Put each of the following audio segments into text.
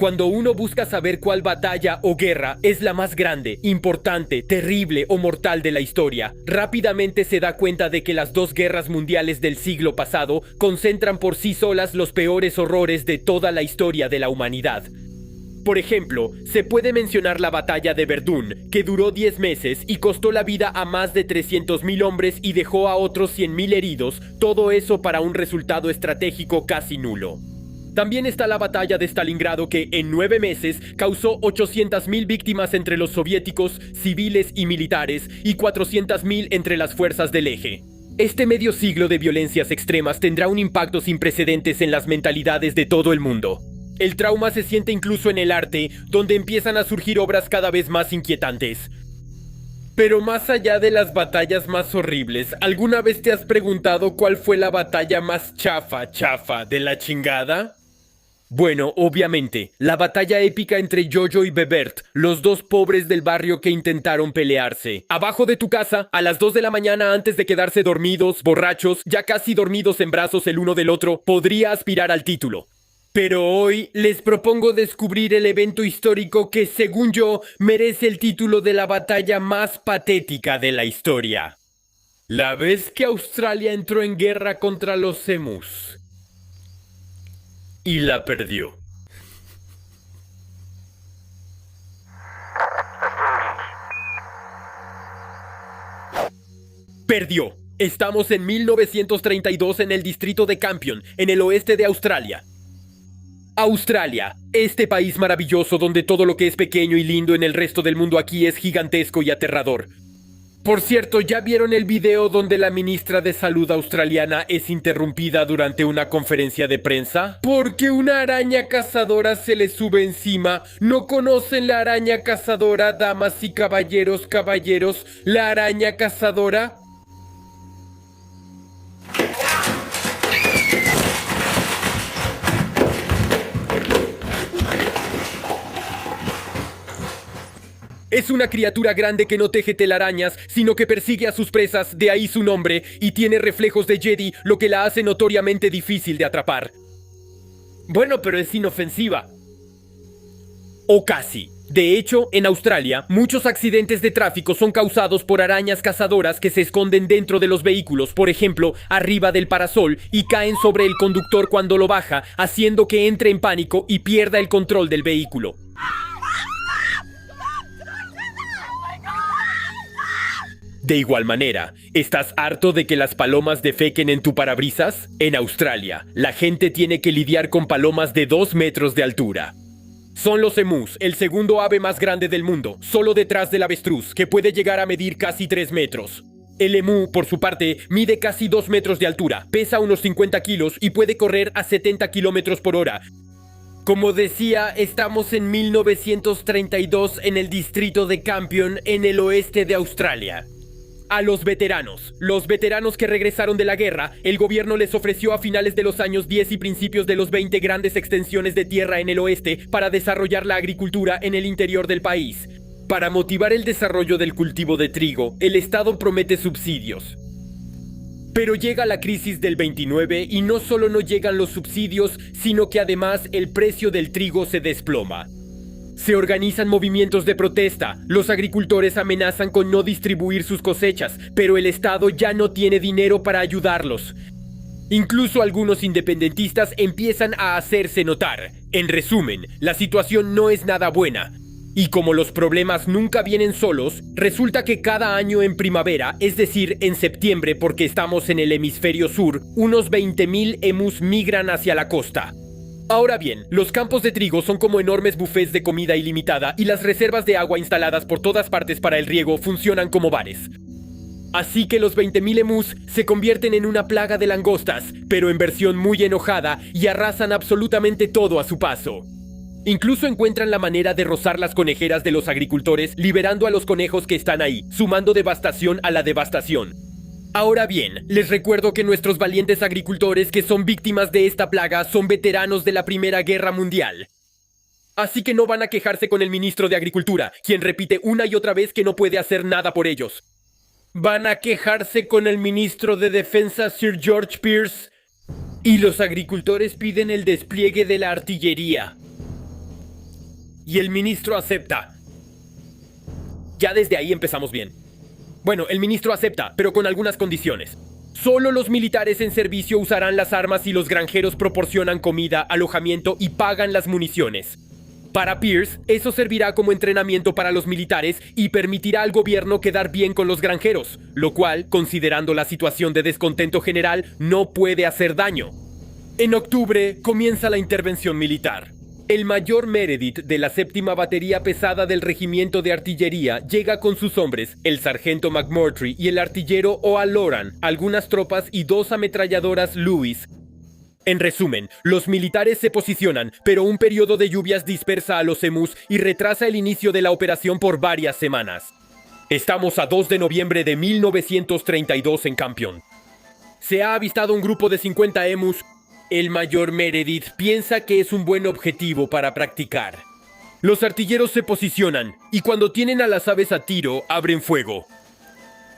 Cuando uno busca saber cuál batalla o guerra es la más grande, importante, terrible o mortal de la historia, rápidamente se da cuenta de que las dos guerras mundiales del siglo pasado concentran por sí solas los peores horrores de toda la historia de la humanidad. Por ejemplo, se puede mencionar la batalla de Verdún, que duró 10 meses y costó la vida a más de 300.000 hombres y dejó a otros 100.000 heridos, todo eso para un resultado estratégico casi nulo. También está la batalla de Stalingrado que, en 9 meses, causó 800.000 víctimas entre los soviéticos, civiles y militares, y 400.000 entre las fuerzas del eje. Este medio siglo de violencias extremas tendrá un impacto sin precedentes en las mentalidades de todo el mundo. El trauma se siente incluso en el arte, donde empiezan a surgir obras cada vez más inquietantes. Pero más allá de las batallas más horribles, ¿alguna vez te has preguntado cuál fue la batalla más chafa de la chingada? Bueno, obviamente, la batalla épica entre Jojo y Bebert, los dos pobres del barrio que intentaron pelearse. Abajo de tu casa, a las 2 de la mañana antes de quedarse dormidos, borrachos, ya casi dormidos en brazos el uno del otro, podría aspirar al título. Pero hoy les propongo descubrir el evento histórico que, según yo, merece el título de la batalla más patética de la historia. La vez que Australia entró en guerra contra los emus. Y la perdió. Perdió. Estamos en 1932 en el distrito de Campion, en el oeste de Australia. Australia, este país maravilloso donde todo lo que es pequeño y lindo en el resto del mundo aquí es gigantesco y aterrador. Por cierto, ¿ya vieron el video donde la ministra de Salud australiana es interrumpida durante una conferencia de prensa? Porque una araña cazadora se le sube encima. ¿No conocen la araña cazadora, damas y caballeros, la araña cazadora? Es una criatura grande que no teje telarañas, sino que persigue a sus presas, de ahí su nombre, y tiene reflejos de Jedi, lo que la hace notoriamente difícil de atrapar. Bueno, pero es inofensiva. O casi. De hecho, en Australia, muchos accidentes de tráfico son causados por arañas cazadoras que se esconden dentro de los vehículos, por ejemplo, arriba del parasol, y caen sobre el conductor cuando lo baja, haciendo que entre en pánico y pierda el control del vehículo. De igual manera, ¿estás harto de que las palomas defequen en tu parabrisas? En Australia, la gente tiene que lidiar con palomas de 2 metros de altura. Son los emus, el segundo ave más grande del mundo, solo detrás del avestruz, que puede llegar a medir casi 3 metros. El emú, por su parte, mide casi 2 metros de altura, pesa unos 50 kilos y puede correr a 70 kilómetros por hora. Como decía, estamos en 1932 en el distrito de Campion, en el oeste de Australia. A los veteranos que regresaron de la guerra, el gobierno les ofreció a finales de los años 10 y principios de los 20 grandes extensiones de tierra en el oeste para desarrollar la agricultura en el interior del país. Para motivar el desarrollo del cultivo de trigo, el Estado promete subsidios. Pero llega la crisis del 29 y no solo no llegan los subsidios, sino que además el precio del trigo se desploma. Se organizan movimientos de protesta, los agricultores amenazan con no distribuir sus cosechas, pero el Estado ya no tiene dinero para ayudarlos. Incluso algunos independentistas empiezan a hacerse notar. En resumen, la situación no es nada buena. Y como los problemas nunca vienen solos, resulta que cada año en primavera, es decir, en septiembre porque estamos en el hemisferio sur, unos 20.000 emus migran hacia la costa. Ahora bien, los campos de trigo son como enormes bufés de comida ilimitada y las reservas de agua instaladas por todas partes para el riego funcionan como bares. Así que los 20.000 emus se convierten en una plaga de langostas, pero en versión muy enojada, y arrasan absolutamente todo a su paso. Incluso encuentran la manera de rozar las conejeras de los agricultores, liberando a los conejos que están ahí, sumando devastación a la devastación. Ahora bien, les recuerdo que nuestros valientes agricultores que son víctimas de esta plaga son veteranos de la Primera Guerra Mundial. Así que no van a quejarse con el ministro de Agricultura, quien repite una y otra vez que no puede hacer nada por ellos. Van a quejarse con el ministro de Defensa, Sir George Pearce, y los agricultores piden el despliegue de la artillería. Y el ministro acepta. Ya desde ahí empezamos bien. Bueno, el ministro acepta, pero con algunas condiciones. Solo los militares en servicio usarán las armas y los granjeros proporcionan comida, alojamiento y pagan las municiones. Para Pierce, eso servirá como entrenamiento para los militares y permitirá al gobierno quedar bien con los granjeros, lo cual, considerando la situación de descontento general, no puede hacer daño. En octubre comienza la intervención militar. El mayor Meredith de la 7ª Batería Pesada del Regimiento de Artillería llega con sus hombres, el sargento McMurtry y el artillero O'Halloran, algunas tropas y 2 ametralladoras Lewis. En resumen, los militares se posicionan, pero un periodo de lluvias dispersa a los emus y retrasa el inicio de la operación por varias semanas. Estamos a 2 de noviembre de 1932 en Campion. Se ha avistado un grupo de 50 emus. El mayor Meredith piensa que es un buen objetivo para practicar. Los artilleros se posicionan y cuando tienen a las aves a tiro, abren fuego.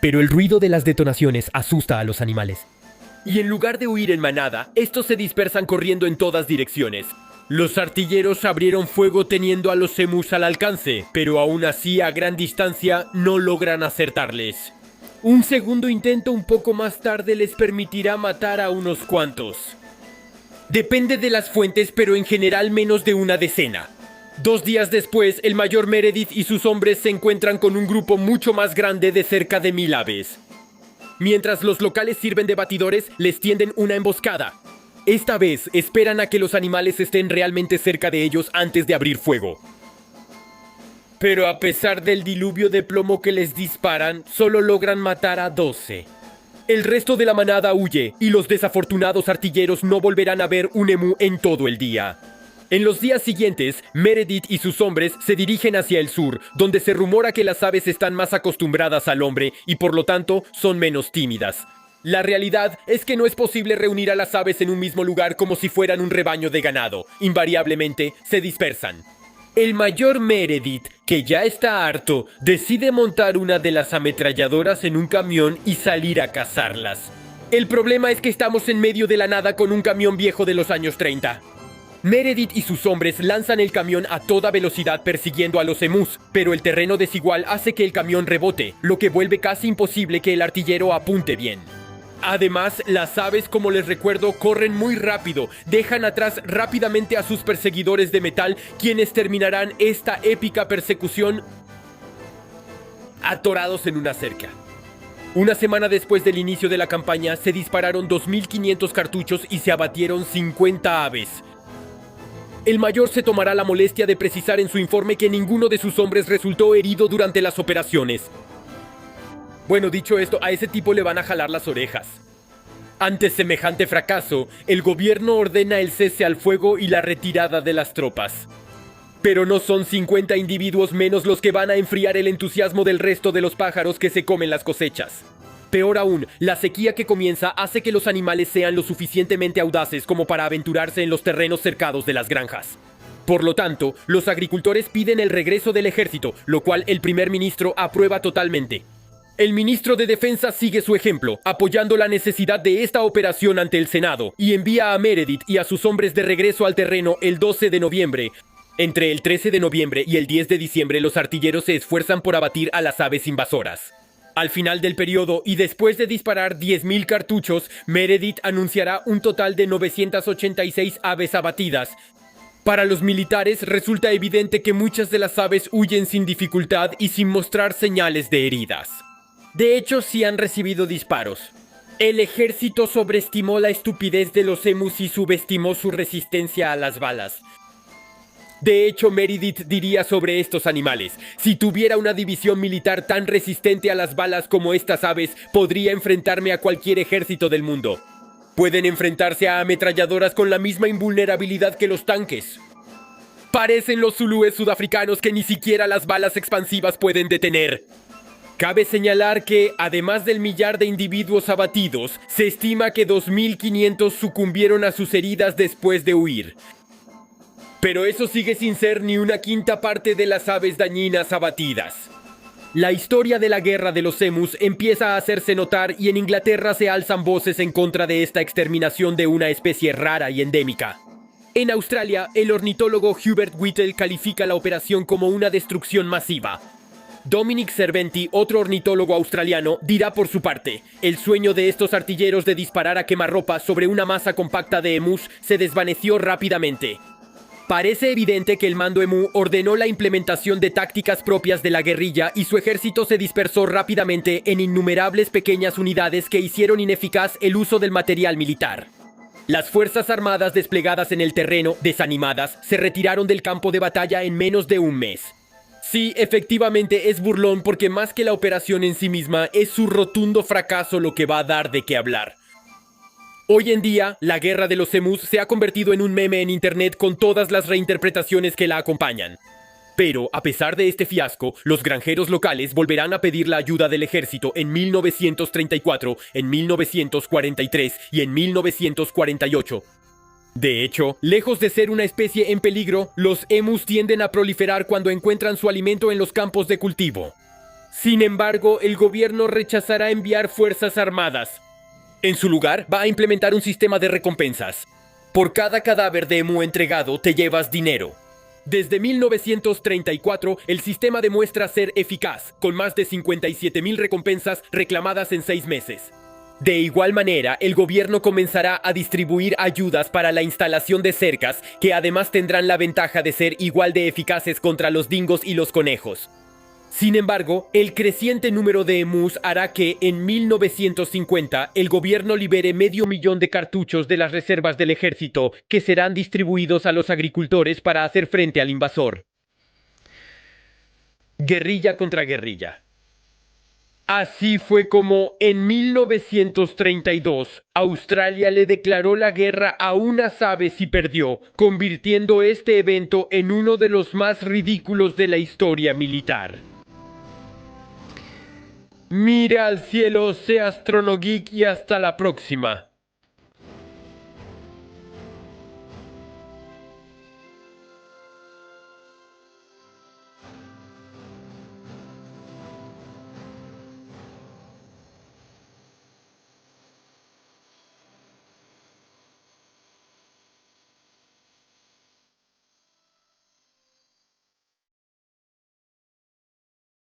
Pero el ruido de las detonaciones asusta a los animales. Y en lugar de huir en manada, estos se dispersan corriendo en todas direcciones. Los artilleros abrieron fuego teniendo a los emus al alcance, pero aún así a gran distancia no logran acertarles. Un segundo intento un poco más tarde les permitirá matar a unos cuantos. Depende de las fuentes, pero en general menos de una decena. 2 días después, el mayor Meredith y sus hombres se encuentran con un grupo mucho más grande de cerca de 1000 aves. Mientras los locales sirven de batidores, les tienden una emboscada. Esta vez esperan a que los animales estén realmente cerca de ellos antes de abrir fuego. Pero a pesar del diluvio de plomo que les disparan, solo logran matar a 12. El resto de la manada huye y los desafortunados artilleros no volverán a ver un emú en todo el día. En los días siguientes, Meredith y sus hombres se dirigen hacia el sur, donde se rumora que las aves están más acostumbradas al hombre y por lo tanto son menos tímidas. La realidad es que no es posible reunir a las aves en un mismo lugar como si fueran un rebaño de ganado. Invariablemente se dispersan. El mayor Meredith, que ya está harto, decide montar una de las ametralladoras en un camión y salir a cazarlas. El problema es que estamos en medio de la nada con un camión viejo de los años 30. Meredith y sus hombres lanzan el camión a toda velocidad persiguiendo a los emus, pero el terreno desigual hace que el camión rebote, lo que vuelve casi imposible que el artillero apunte bien. Además, las aves, como les recuerdo, corren muy rápido, dejan atrás rápidamente a sus perseguidores de metal, quienes terminarán esta épica persecución atorados en una cerca. Una semana después del inicio de la campaña, se dispararon 2500 cartuchos y se abatieron 50 aves. El mayor se tomará la molestia de precisar en su informe que ninguno de sus hombres resultó herido durante las operaciones. Bueno, dicho esto, a ese tipo le van a jalar las orejas. Ante semejante fracaso, el gobierno ordena el cese al fuego y la retirada de las tropas. Pero no son 50 individuos menos los que van a enfriar el entusiasmo del resto de los pájaros que se comen las cosechas. Peor aún, la sequía que comienza hace que los animales sean lo suficientemente audaces como para aventurarse en los terrenos cercados de las granjas. Por lo tanto, los agricultores piden el regreso del ejército, lo cual el primer ministro aprueba totalmente. El ministro de Defensa sigue su ejemplo, apoyando la necesidad de esta operación ante el Senado, y envía a Meredith y a sus hombres de regreso al terreno el 12 de noviembre. Entre el 13 de noviembre y el 10 de diciembre, los artilleros se esfuerzan por abatir a las aves invasoras. Al final del periodo, y después de disparar 10.000 cartuchos, Meredith anunciará un total de 986 aves abatidas. Para los militares resulta evidente que muchas de las aves huyen sin dificultad y sin mostrar señales de heridas. De hecho, sí han recibido disparos. El ejército sobreestimó la estupidez de los emus y subestimó su resistencia a las balas. De hecho, Meredith diría sobre estos animales: si tuviera una división militar tan resistente a las balas como estas aves, podría enfrentarme a cualquier ejército del mundo. Pueden enfrentarse a ametralladoras con la misma invulnerabilidad que los tanques. Parecen los zulúes sudafricanos que ni siquiera las balas expansivas pueden detener. Cabe señalar que, además del millar de individuos abatidos, se estima que 2.500 sucumbieron a sus heridas después de huir. Pero eso sigue sin ser ni una quinta parte de las aves dañinas abatidas. La historia de la guerra de los emus empieza a hacerse notar y en Inglaterra se alzan voces en contra de esta exterminación de una especie rara y endémica. En Australia, el ornitólogo Hubert Whittle califica la operación como una destrucción masiva. Dominic Serventi, otro ornitólogo australiano, dirá por su parte: el sueño de estos artilleros de disparar a quemarropa sobre una masa compacta de emus se desvaneció rápidamente. Parece evidente que el mando emu ordenó la implementación de tácticas propias de la guerrilla y su ejército se dispersó rápidamente en innumerables pequeñas unidades que hicieron ineficaz el uso del material militar. Las fuerzas armadas desplegadas en el terreno, desanimadas, se retiraron del campo de batalla en menos de un mes. Sí, efectivamente es burlón porque más que la operación en sí misma, es su rotundo fracaso lo que va a dar de qué hablar. Hoy en día, la guerra de los emus se ha convertido en un meme en internet con todas las reinterpretaciones que la acompañan. Pero, a pesar de este fiasco, los granjeros locales volverán a pedir la ayuda del ejército en 1934, en 1943 y en 1948. De hecho, lejos de ser una especie en peligro, los emus tienden a proliferar cuando encuentran su alimento en los campos de cultivo. Sin embargo, el gobierno rechazará enviar fuerzas armadas. En su lugar, va a implementar un sistema de recompensas. Por cada cadáver de emu entregado, te llevas dinero. Desde 1934, el sistema demuestra ser eficaz, con más de 57,000 recompensas reclamadas en 6 meses. De igual manera, el gobierno comenzará a distribuir ayudas para la instalación de cercas, que además tendrán la ventaja de ser igual de eficaces contra los dingos y los conejos. Sin embargo, el creciente número de emus hará que, en 1950, el gobierno libere 500,000 de cartuchos de las reservas del ejército, que serán distribuidos a los agricultores para hacer frente al invasor. Guerrilla contra guerrilla. Así fue como, en 1932, Australia le declaró la guerra a unas aves y perdió, convirtiendo este evento en uno de los más ridículos de la historia militar. Mira al cielo, sé astronogeek y hasta la próxima.